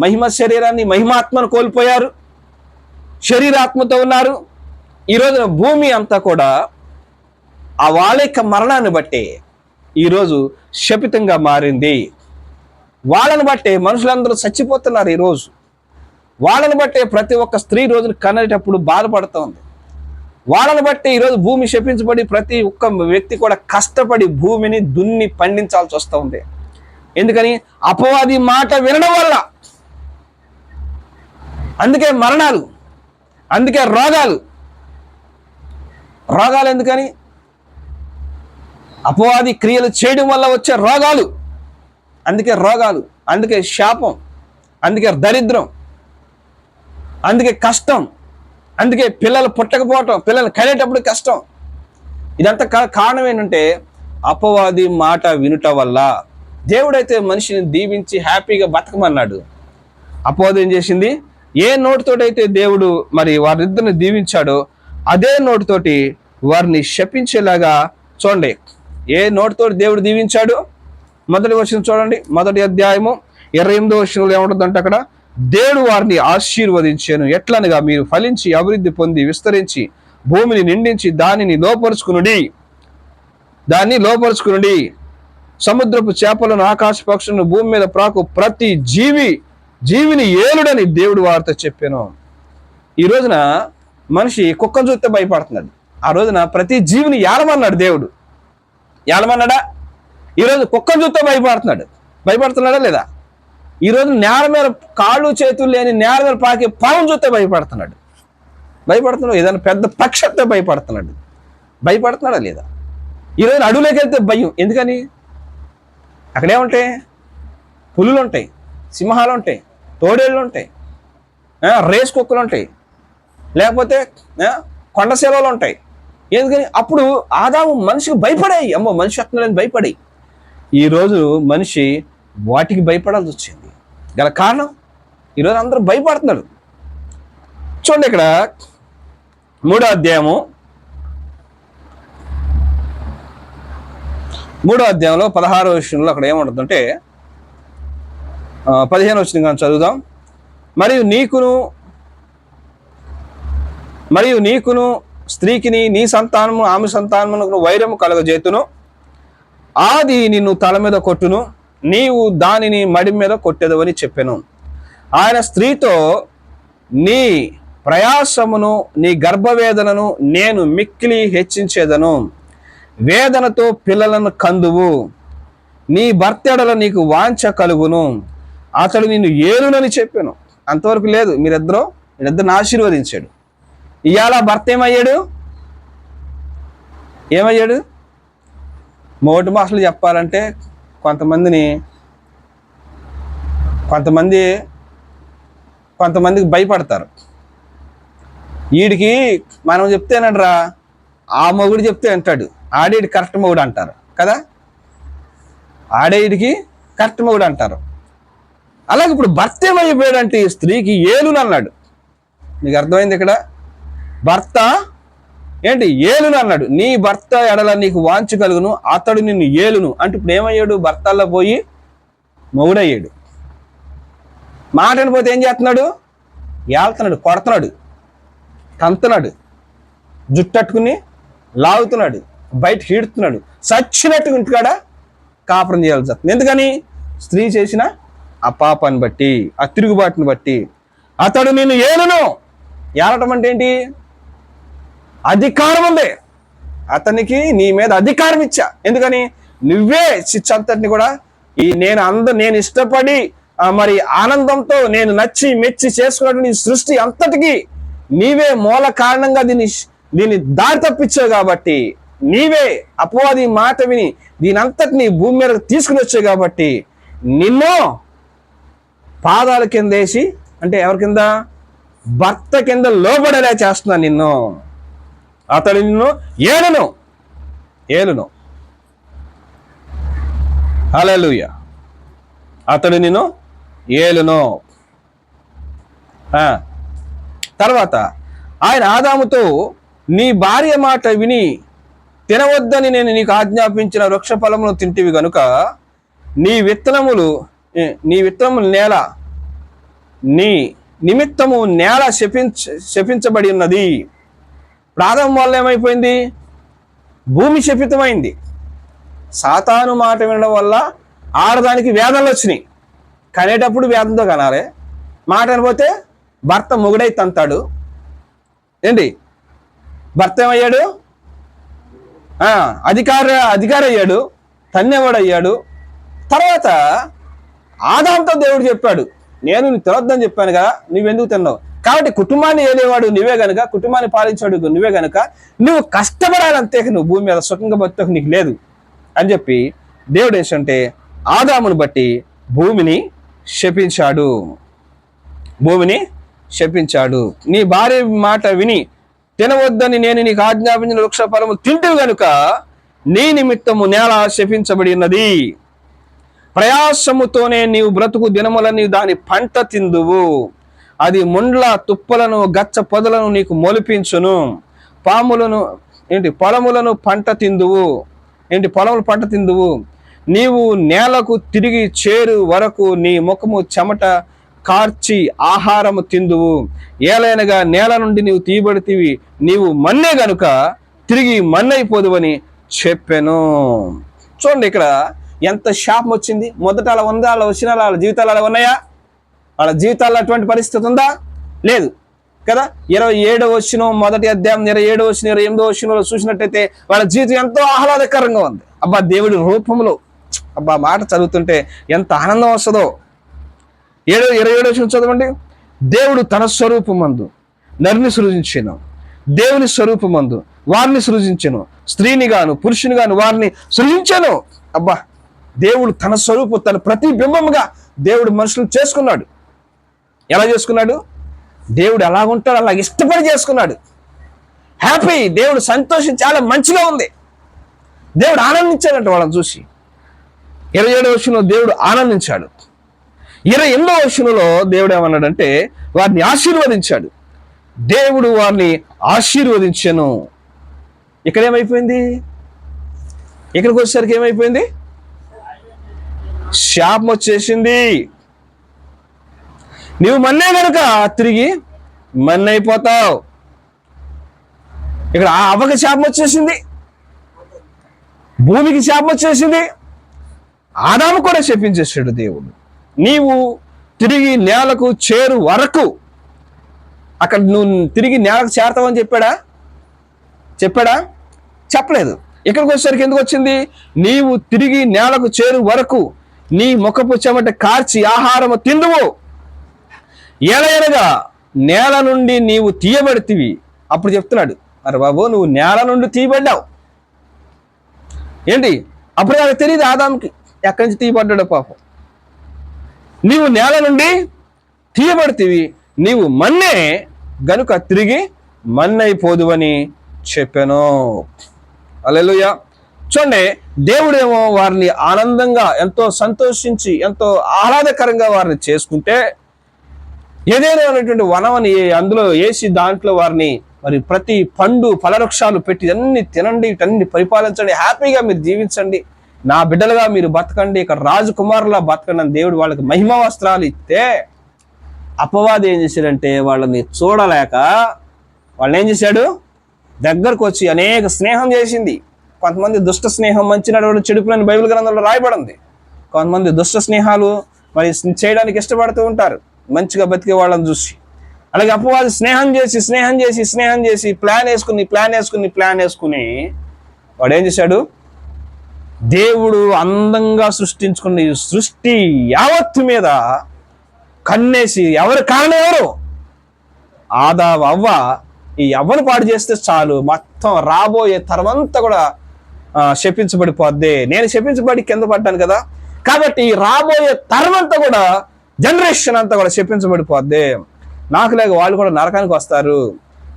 మహిమ శరీరాన్ని, మహిమాత్మను కోల్పోయారు. శరీరాత్మతో ఉన్నారు. ఈ రోజున భూమి అంతా కూడా ఆ వాళ్ళ యొక్క మరణాన్ని బట్టే ఈరోజు శపితంగా మారింది. వాళ్ళని బట్టే మనుషులందరూ చచ్చిపోతున్నారు. ఈరోజు వాళ్ళని బట్టే ప్రతి ఒక్క స్త్రీ రోజును కనేటప్పుడు బాధపడుతోంది. వాళ్ళని బట్టి ఈరోజు భూమి శపించబడి ప్రతి ఒక్క వ్యక్తి కూడా కష్టపడి భూమిని దున్ని పండించాల్సి వస్తూ ఉంది. ఎందుకని? అపవాది మాట వినడం వల్ల. అందుకే మరణాలు, అందుకే రోగాలు. రోగాలు ఎందుకని? అపవాది క్రియలు చేయడం వల్ల వచ్చే రోగాలు. అందుకే రోగాలు, అందుకే శాపం, అందుకే దరిద్రం, అందుకే కష్టం, అందుకే పిల్లలు పుట్టకపోవటం, పిల్లలు కనేటప్పుడు కష్టం. ఇదంతా కారణం ఏంటంటే అపవాది మాట వినుట వల్ల. దేవుడైతే మనిషిని దీవించి హ్యాపీగా బతకమన్నాడు. అపవాది ఏం చేసింది? ఏ నోటితోటైతే దేవుడు మరి వారిద్దరిని దీవించాడో అదే నోటితోటి వారిని శపించేలాగా చూడండి. ఏ నోటితోటి దేవుడు దీవించాడు? మొదటి వచనం చూడండి. మొదటి అధ్యాయము 28వ వచనంలో ఏముంటుందంటే అక్కడ దేవుడు వారిని ఆశీర్వదించాను. ఎట్లనగా మీరు ఫలించి అభివృద్ధి పొంది విస్తరించి భూమిని నిండించి దానిని లోపరుచుకునుడి. సముద్రపు చేపలను, ఆకాశ పక్షులను, భూమి మీద ప్రాకు ప్రతి జీవిని ఏలుడని దేవుడు వారితో చెప్పాను. ఈ రోజున మనిషి కుక్కను చూస్తే భయపడుతున్నాడు. ఆ రోజున ప్రతి జీవిని ఏలమన్నాడు దేవుడు. ఏలమన్నాడా? ఈరోజు కుక్కను చూస్తే భయపడుతున్నాడా లేదా? ఈరోజు నేల మీద కాళ్ళు చేతులు లేని నేల మీద పాకి పాము చూస్తే భయపడుతున్నాడు. ఏదైనా పెద్ద పక్షితో భయపడుతున్నాడా లేదా? ఈరోజు అడవులోకి వెళ్తే భయం. ఎందుకని? అక్కడేముంటాయి? పులులు ఉంటాయి, సింహాలు ఉంటాయి, తోడేళ్ళు ఉంటాయి, రేస్ కుక్కలు ఉంటాయి, లేకపోతే కొండ సెలవులు ఉంటాయి. ఎందుకని? అప్పుడు ఆదాము మనిషికి భయపడాయి. అమ్మో, మనిషి వస్తున్నాడని భయపడాయి. ఈరోజు మనిషి వాటికి భయపడాల్సి వచ్చింది. గల కారణం ఈరోజు అందరూ భయపడుతున్నారు. చూడండి, ఇక్కడ 3వ అధ్యాయంలో 16వ విషయంలో అక్కడ ఏముంటుందంటే 15వ వచనం కానీ చదువుదాం. మరియు నీకును స్త్రీకిని నీ సంతానము ఆమె సంతానమునకు వైరము కలగజేతును. ఆది నిన్ను తల మీద కొట్టును, నీవు దానిని మడి మీద కొట్టెదవని చెప్పెను. ఆయన స్త్రీతో, నీ ప్రయాసమును నీ గర్భవేదనను నేను మిక్కిలి హెచ్చించేదను, వేదనతో పిల్లలను కందువు, నీ భర్తెడల నీకు వాంఛ కలుగును, అతడు నిన్ను ఏలునని చెప్పాను. అంతవరకు లేదు, వీరిద్దరిని ఆశీర్వదించాడు. ఇవాళ భర్త ఏమయ్యాడు? మోటి భాషలు చెప్పాలంటే కొంతమందికి భయపడతారు. వీడికి మనం చెప్తేనడ్రా, ఆ మొగుడు చెప్తే అంటాడు, ఆడేడికి కరెక్ట్ మొగుడు అంటారు కదా, ఆడేడికి కరెక్ట్ మొగుడు అంటారు. అలాగే ఇప్పుడు భర్త ఏమైపోయాడంటే స్త్రీకి ఏలును అన్నాడు. నీకు అర్థమైంది? ఇక్కడ భర్త ఏలును అన్నాడు. నీ భర్త ఎడల నీకు వాంఛ కలుగును, అతడు నిన్ను ఏలును అంటే ఇప్పుడు ఏమయ్యాడు? భర్తల్లో పోయి మొగుడయ్యాడు. మాట అనిపోతే ఏం చేస్తున్నాడు? ఏళ్తున్నాడు, కొడుతున్నాడు, తంతున్నాడు, జుట్టట్టుకుని లాగుతున్నాడు, బయట హీడుతున్నాడు, చచ్చినట్టుగా ఇంటికాడ కాపురం చేయాల్సి వస్తుంది. ఎందుకని? స్త్రీ చేసిన ఆ పాపాన్ని బట్టి, ఆ తిరుగుబాటుని బట్టి. అతడు నిన్ను ఏలును. ఏలటం అంటే ఏంటి? అధికారం ఉంది అతనికి, నీ మీద అధికారం ఇచ్చా. ఎందుకని? నువ్వే శిక్ష అంతటిని కూడా నేను ఇష్టపడి మరి ఆనందంతో నేను నచ్చి మెచ్చి చేసుకున్నటువంటి సృష్టి అంతటికి నీవే మూల కారణంగా దీన్ని దారి తప్పించావు. కాబట్టి నీవే అపవాది మాట విని దీని అంతటిని భూమి మీద తీసుకుని వచ్చావు. కాబట్టి నిన్ను పాదాల కింద వేసి, అంటే ఎవరి కింద? భర్త కింద లోబడేలా చేస్తున్నా నిన్ను. అతడు నిన్ను ఏలును. హల్లెలూయా. అతడు నిన్ను ఏలును. తర్వాత ఆయన ఆదాముతో, నీ భార్య మాట విని తినవద్దని నేను నీకు ఆజ్ఞాపించిన వృక్ష ఫలమును తింటివి గనుక నీ విత్తనములు నేల, నీ నిమిత్తము నేల శపించబడి ఉన్నది. ఆదాము వల్ల ఏమైపోయింది? భూమి శపితమైంది. సాతాను మాట వినడం వల్ల ఆడదానికి వేదనలు వచ్చినాయి. కనేటప్పుడు వేదంతో కనాలి. మాట అనిపోతే భర్త మొగుడై తంతాడు. భర్త ఏమయ్యాడు? అధికారి అయ్యాడు, తన్నేవాడు అయ్యాడు. తర్వాత ఆదాంతో దేవుడు చెప్పాడు, నేను నీ తినొద్దని చెప్పాను కదా, నువ్వెందుకు తిన్నావు? కాబట్టి కుటుంబాన్ని ఏలేవాడు నువ్వే గనుక, కుటుంబాన్ని పాలించాడు నువ్వే గనుక, నువ్వు కష్టపడాలంతే, నువ్వు భూమి మీద సుఖంగా బతుకు నీకు లేదు అని చెప్పి దేవుడు ఏంటంటే ఆదామును బట్టి భూమిని శపించాడు. నీ భార్య మాట విని తినవద్దని నేను నీకు ఆజ్ఞాపించిన వృక్ష ఫలము తింటివి గనుక నీ నిమిత్తము నేల శపించబడి ఉన్నది. ప్రయాసముతోనే నీవు బ్రతుకు దినములని దాని పంట తిందువు. అది ముండ్ల తుప్పలను గచ్చ పొదలను నీకు మొలిపించును. పొలములను పంట తిందువు. నీవు నేలకు తిరిగి చేరు వరకు నీ ముఖము చెమట కార్చి ఆహారము తిందువు. ఏలైనగా నేల నుండి నీవు తీయబడితివి, నీవు మన్నే గనుక తిరిగి మన్నైపోదువని చెప్పాను. చూడండి, ఇక్కడ ఎంత శాపం వచ్చింది. మొదట అలా ఉందా? అలా వచ్చిన వాళ్ళ జీవితాలు అలా ఉన్నాయా? వాళ్ళ జీవితాల్లో అటువంటి పరిస్థితి ఉందా? లేదు కదా. 27వ వచనం మొదటి అధ్యాయం 27వ వచనం 28వ వచనంలో చూసినట్టయితే వాళ్ళ జీవితం ఎంతో ఆహ్లాదకరంగా ఉంది. అబ్బా, దేవుడి రూపంలో మాట చదువుతుంటే ఎంత ఆనందం వస్తుందో. 27 చదవండి. దేవుడు తన స్వరూపమందు నరుని సృజించెను, దేవుని స్వరూపమందు వారిని సృజించెను, స్త్రీని గాను పురుషుని గాను వారిని సృజించెను. అబ్బా, దేవుడు తన స్వరూపం, తన ప్రతిబింబముగా దేవుడు మనుషులు చేసుకున్నాడు. ఎలా చేసుకున్నాడు? దేవుడు ఎలాగుంటాడు అలా ఇష్టపడి చేసుకున్నాడు. హ్యాపీ, దేవుడు సంతోషం, చాలా మంచిగా ఉంది. దేవుడు ఆనందించాడంట వాళ్ళని చూసి. 27వ వచనంలో దేవుడు ఆనందించాడు. 28వ వచనంలో దేవుడు ఏమన్నాడంటే వారిని ఆశీర్వదించాడు. దేవుడు వారిని ఆశీర్వదించెను. ఇక్కడ ఏమైపోయింది? ఇక్కడికి వచ్చేసరికి ఏమైపోయింది? శాపం వచ్చేసింది. నీవు మన్నే కనుక తిరిగి మన్నైపోతావు. ఇక్కడ అవ్వకి శాపం వచ్చేసింది, భూమికి శాపం వచ్చేసింది, ఆదాము కూడా శపించేసాడు దేవుడు. నీవు తిరిగి నేలకు చేరు వరకు, అక్కడ నువ్వు తిరిగి నేలకు చేరతావని చెప్పాడా? చెప్పలేదు. ఇక్కడికి వచ్చేసరికి ఎందుకు వచ్చింది? నీవు తిరిగి నేలకు చేరు వరకు నీ ముఖపు చెమట కార్చి ఆహారము తిందువు, ఎలయనగా నేల నుండి నీవు తీయబడితివి. అప్పుడు చెప్తున్నాడు, అరే బాబు నువ్వు నేల నుండి తీయబడ్డావు ఏంటి? అప్పుడు నాకు తెలియదు ఆదాముకి ఎక్కడి నుంచి తీయబడ్డాడో పాపం. నీవు నేల నుండి తీయబడితివి, నీవు మన్నే గనుక తిరిగి మన్నైపోదువని చెప్పాను. హల్లెలూయా. చూడండి, దేవుడేమో వారిని ఆనందంగా, ఎంతో సంతోషించి, ఎంతో ఆహ్లాదకరంగా వారిని చేసుకుంటే, ఏదైనా అనేటువంటి వనమని అందులో వేసి దాంట్లో వారిని మరి ప్రతి పండు ఫలవృక్షాలు పెట్టి అన్ని తినండి, వీటన్ని పరిపాలించండి, హ్యాపీగా మీరు జీవించండి, నా బిడ్డలుగా మీరు బతకండి, ఇక్కడ రాజకుమారులా బతకండి అని దేవుడు వాళ్ళకి మహిమ వస్త్రాలు ఇస్తే, అపవాది ఏం చేశాడంటే వాళ్ళని చూడలేక వాళ్ళని ఏం చేశాడు? దగ్గరకు వచ్చి అనేక స్నేహం చేసింది. కొంతమంది దుష్ట స్నేహం మంచి నడవడం చెడుపులని బైబిల్ గ్రంథంలో రాయబడింది. కొంతమంది దుష్ట స్నేహాలు మరి చేయడానికి ఇష్టపడుతూ ఉంటారు మంచిగా బతికే వాళ్ళని చూసి. అలాగే అపవాది స్నేహం చేసి ప్లాన్ వేసుకుని వాడు ఏం చేశాడు? దేవుడు అందంగా సృష్టించుకున్న ఈ సృష్టి యావత్తు మీద కన్నేసి, ఎవరు కారణం? ఎవరు? ఆదాము అవ్వ. ఈ అవ్వను పాడు చేస్తే చాలు, మొత్తం రాబోయే తరమంతా కూడా శపించబడిపోద్ది. నేను శపించబడి కింద పడ్డాను కదా, కాబట్టి రాబోయే తరమంతా కూడా, జనరేషన్ అంతా కూడా శపించబడిపోద్ది, నాకు లేక వాళ్ళు కూడా నరకానికి వస్తారు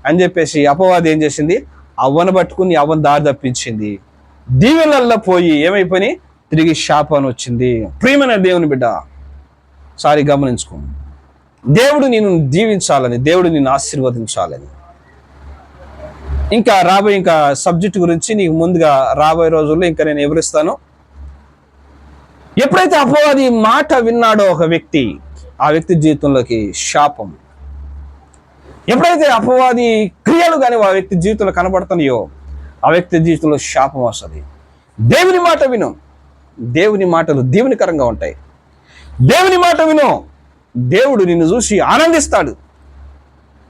అని చెప్పేసి అపవాది ఏం చేసింది? అవ్వను పట్టుకుని అవ్వను దారి తప్పించింది. దీవెనల్లో పోయి ఏమైపోయి తిరిగి శాపం వచ్చింది. ప్రియమైన దేవుని బిడ్డ, సారి గమనించుకో, దేవుడు నిన్ను దీవించాలని, దేవుడు నిన్ను ఆశీర్వదించాలని. ఇంకా సబ్జెక్ట్ గురించి నీకు ముందుగా రాబోయే రోజుల్లో ఇంకా నేను వివరిస్తాను. ఎప్పుడైతే అపవాది మాట విన్నాడో ఒక వ్యక్తి, ఆ వ్యక్తి జీవితంలోకి శాపం. ఎప్పుడైతే అపవాది క్రియలు కానీ ఆ వ్యక్తి జీవితంలో కనబడుతున్నాయో, ఆ వ్యక్తి జీవితంలో శాపం వస్తుంది. దేవుని మాట విను, దేవుని మాటలు దీవెనకరంగా ఉంటాయి. దేవుని మాట విను, దేవుడు నిన్ను చూసి ఆనందిస్తాడు.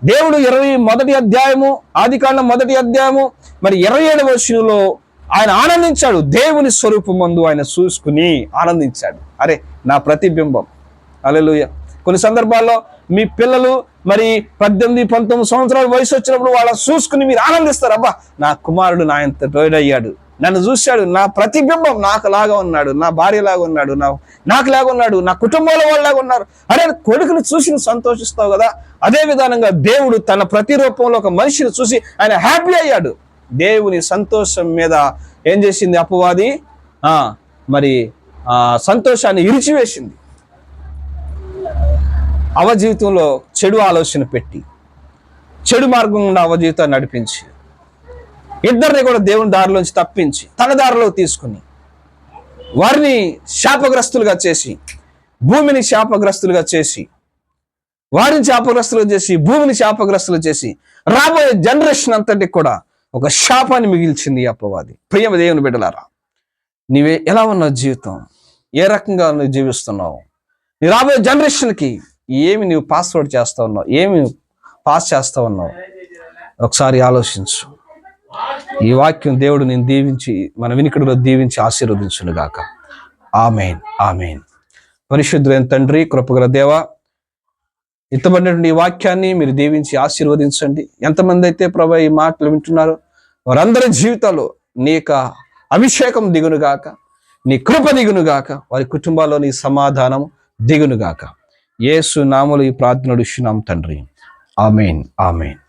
దేవుడు 21వ అధ్యాయము, ఆదికాండం 1వ అధ్యాయము మరి 27వ వచనంలో ఆయన ఆనందించాడు. దేవుని స్వరూపమందు ఆయన చూసుకుని ఆనందించాడు. అరే నా ప్రతిబింబం. హల్లెలూయా. కొన్ని సందర్భాల్లో మీ పిల్లలు మరి 18-19 సంవత్సరాల వయసు వచ్చినప్పుడు వాళ్ళని చూసుకుని మీరు ఆనందిస్తారు. అబ్బా నా కుమారుడు నా ఎంత తోడయ్యాడు, నన్ను చూశాడు, నా ప్రతిబింబం నాకు లాగా ఉన్నాడు, నా భార్య లాగా ఉన్నాడు, నాకు లాగా ఉన్నాడు, నా కుటుంబంలో వాళ్ళలాగా ఉన్నారు. అరే కొడుకుని చూసి నువ్వు సంతోషిస్తావు కదా. అదే విధానంగా దేవుడు తన ప్రతిరూపంలో ఒక మనిషిని చూసి ఆయన హ్యాపీ అయ్యాడు. దేవుని సంతోషం మీద ఏం చేసింది అపవాది? మరి సంతోషాన్ని ఇరిచివేసింది. అవ జీవితంలో చెడు ఆలోచన పెట్టి, చెడు మార్గం గుండా అవ జీవితాన్ని నడిపించి, ఇద్దరిని కూడా దేవుని దారిలోంచి తప్పించి తన దారిలో తీసుకుని వారిని శాపగ్రస్తులుగా చేసి, భూమిని శాపగ్రస్తులుగా చేసి, వారిని శాపగ్రస్తులు చేసి, భూమిని శాపగ్రస్తులు చేసి, రాబోయే జనరేషన్ అంతటికి కూడా ఒక శాపాన్ని మిగిల్చింది అపవాది. ప్రియ దేవుని బిడ్డలారా, నీవే ఎలా ఉన్నావు? జీవితం ఏ రకంగా నువ్వు జీవిస్తున్నావు? నీ రాబోయే జనరేషన్కి ఏమి నువ్వు పాస్వర్డ్ చేస్తా ఉన్నావు, ఏమి పాస్ చేస్తా ఉన్నావు? ఒకసారి ఆలోచించు. ఈ వాక్యం దేవుడు నేను దీవించి, మన వినికిడిలో దీవించి ఆశీర్వదించును గాక. ఆమేన్, ఆమేన్. పరిశుద్ధులైన తండ్రి, కృపగల దేవ, ఇత్తబడినటువంటి ఈ వాక్యాన్ని మీరు దీవించి ఆశీర్వదించండి. ఎంతమంది అయితే ప్రభా ఈ మాటలు వింటున్నారో వారందరి జీవితాల్లో నీ యొక్క అభిషేకం దిగునుగాక, నీ కృప దిగునుగాక, వారి కుటుంబాల్లో నీ సమాధానం దిగునుగాక. యేసు నామములో ఈ ప్రార్థన అడుగుచున్నాం తండ్రి. ఆమేన్, ఆమేన్.